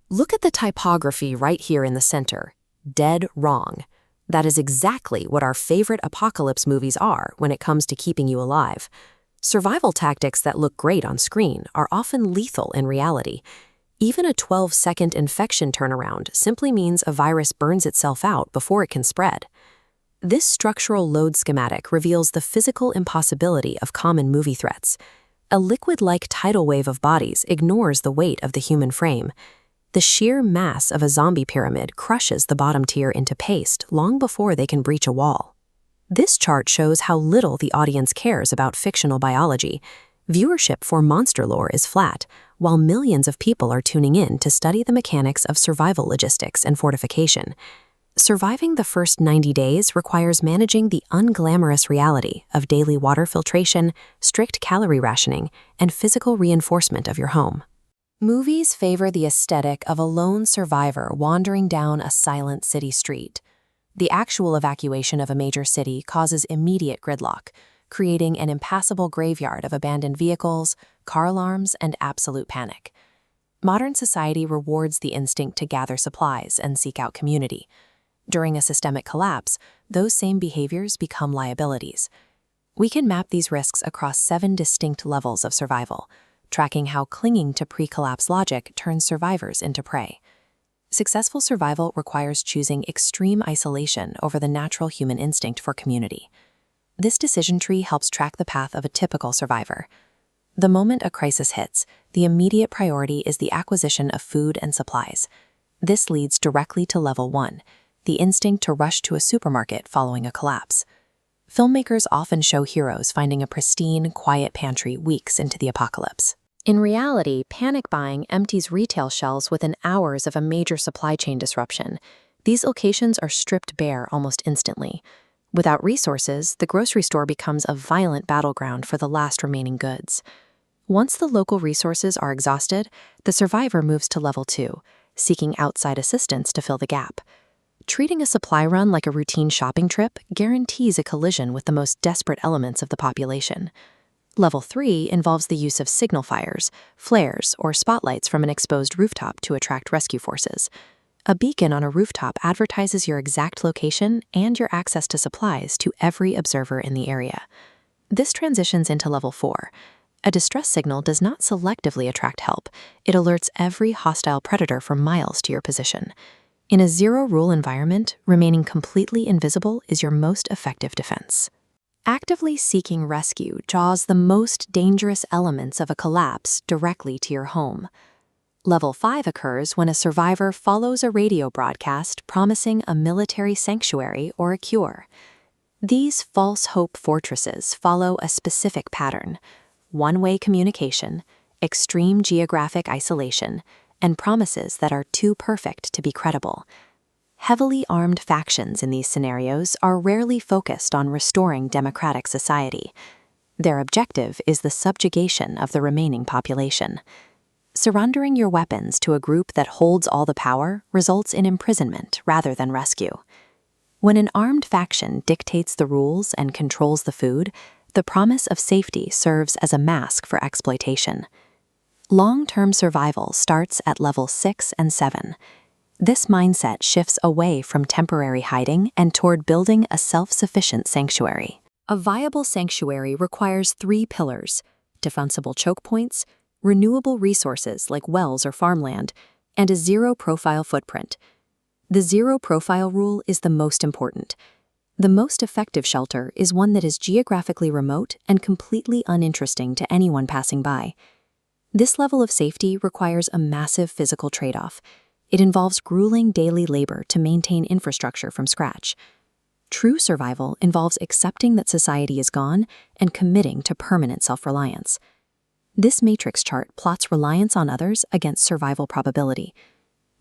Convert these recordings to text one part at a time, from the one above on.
Look at the typography right here in the center. Dead wrong. That is exactly what our favorite apocalypse movies are when it comes to keeping you alive. Survival tactics that look great on screen are often lethal in reality. Even a 12-second infection turnaround simply means a virus burns itself out before it can spread. This structural load schematic reveals the physical impossibility of common movie threats. A liquid-like tidal wave of bodies ignores the weight of the human frame. The sheer mass of a zombie pyramid crushes the bottom tier into paste long before they can breach a wall. This chart shows how little the audience cares about fictional biology. Viewership for monster lore is flat, while millions of people are tuning in to study the mechanics of survival logistics and fortification. Surviving the first 90 days requires managing the unglamorous reality of daily water filtration, strict calorie rationing, and physical reinforcement of your home. Movies favor the aesthetic of a lone survivor wandering down a silent city street. The actual evacuation of a major city causes immediate gridlock, creating an impassable graveyard of abandoned vehicles, car alarms, and absolute panic. Modern society rewards the instinct to gather supplies and seek out community. During a systemic collapse, those same behaviors become liabilities. We can map these risks across 7 distinct levels of survival, tracking how clinging to pre-collapse logic turns survivors into prey. Successful survival requires choosing extreme isolation over the natural human instinct for community. This decision tree helps track the path of a typical survivor. The moment a crisis hits, the immediate priority is the acquisition of food and supplies. This leads directly to level 1, the instinct to rush to a supermarket following a collapse. Filmmakers often show heroes finding a pristine, quiet pantry weeks into the apocalypse. In reality, panic buying empties retail shelves within hours of a major supply chain disruption. These locations are stripped bare almost instantly. Without resources, the grocery store becomes a violent battleground for the last remaining goods. Once the local resources are exhausted, the survivor moves to level 2, seeking outside assistance to fill the gap. Treating a supply run like a routine shopping trip guarantees a collision with the most desperate elements of the population. Level 3 involves the use of signal fires, flares, or spotlights from an exposed rooftop to attract rescue forces. A beacon on a rooftop advertises your exact location and your access to supplies to every observer in the area. This transitions into Level 4. A distress signal does not selectively attract help. It alerts every hostile predator for miles to your position. In a zero-rule environment, remaining completely invisible is your most effective defense. Actively seeking rescue draws the most dangerous elements of a collapse directly to your home. Level 5 occurs when a survivor follows a radio broadcast promising a military sanctuary or a cure. These false hope fortresses follow a specific pattern: one-way communication, extreme geographic isolation, and promises that are too perfect to be credible. Heavily armed factions in these scenarios are rarely focused on restoring democratic society. Their objective is the subjugation of the remaining population. Surrendering your weapons to a group that holds all the power results in imprisonment rather than rescue. When an armed faction dictates the rules and controls the food, the promise of safety serves as a mask for exploitation. Long-term survival starts at level 6 and 7. This mindset shifts away from temporary hiding and toward building a self-sufficient sanctuary. A viable sanctuary requires 3 pillars: defensible choke points, renewable resources like wells or farmland, and a zero-profile footprint. The zero-profile rule is the most important. The most effective shelter is one that is geographically remote and completely uninteresting to anyone passing by. This level of safety requires a massive physical trade-off. It involves grueling daily labor to maintain infrastructure from scratch. True survival involves accepting that society is gone and committing to permanent self-reliance. This matrix chart plots reliance on others against survival probability.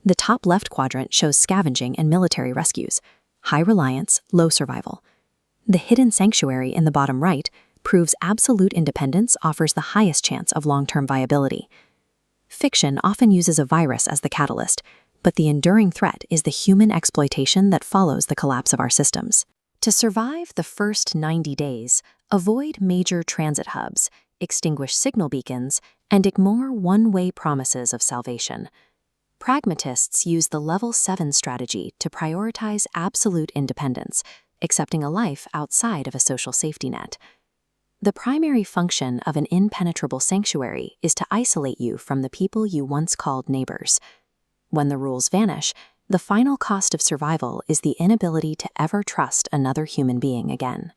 The top left quadrant shows scavenging and military rescues: high reliance, low survival. The hidden sanctuary in the bottom right proves absolute independence offers the highest chance of long-term viability. Fiction often uses a virus as the catalyst, but the enduring threat is the human exploitation that follows the collapse of our systems. To survive the first 90 days, avoid major transit hubs, extinguish signal beacons, and ignore one-way promises of salvation. Pragmatists use the Level 7 strategy to prioritize absolute independence, accepting a life outside of a social safety net. The primary function of an impenetrable sanctuary is to isolate you from the people you once called neighbors. When the rules vanish, the final cost of survival is the inability to ever trust another human being again.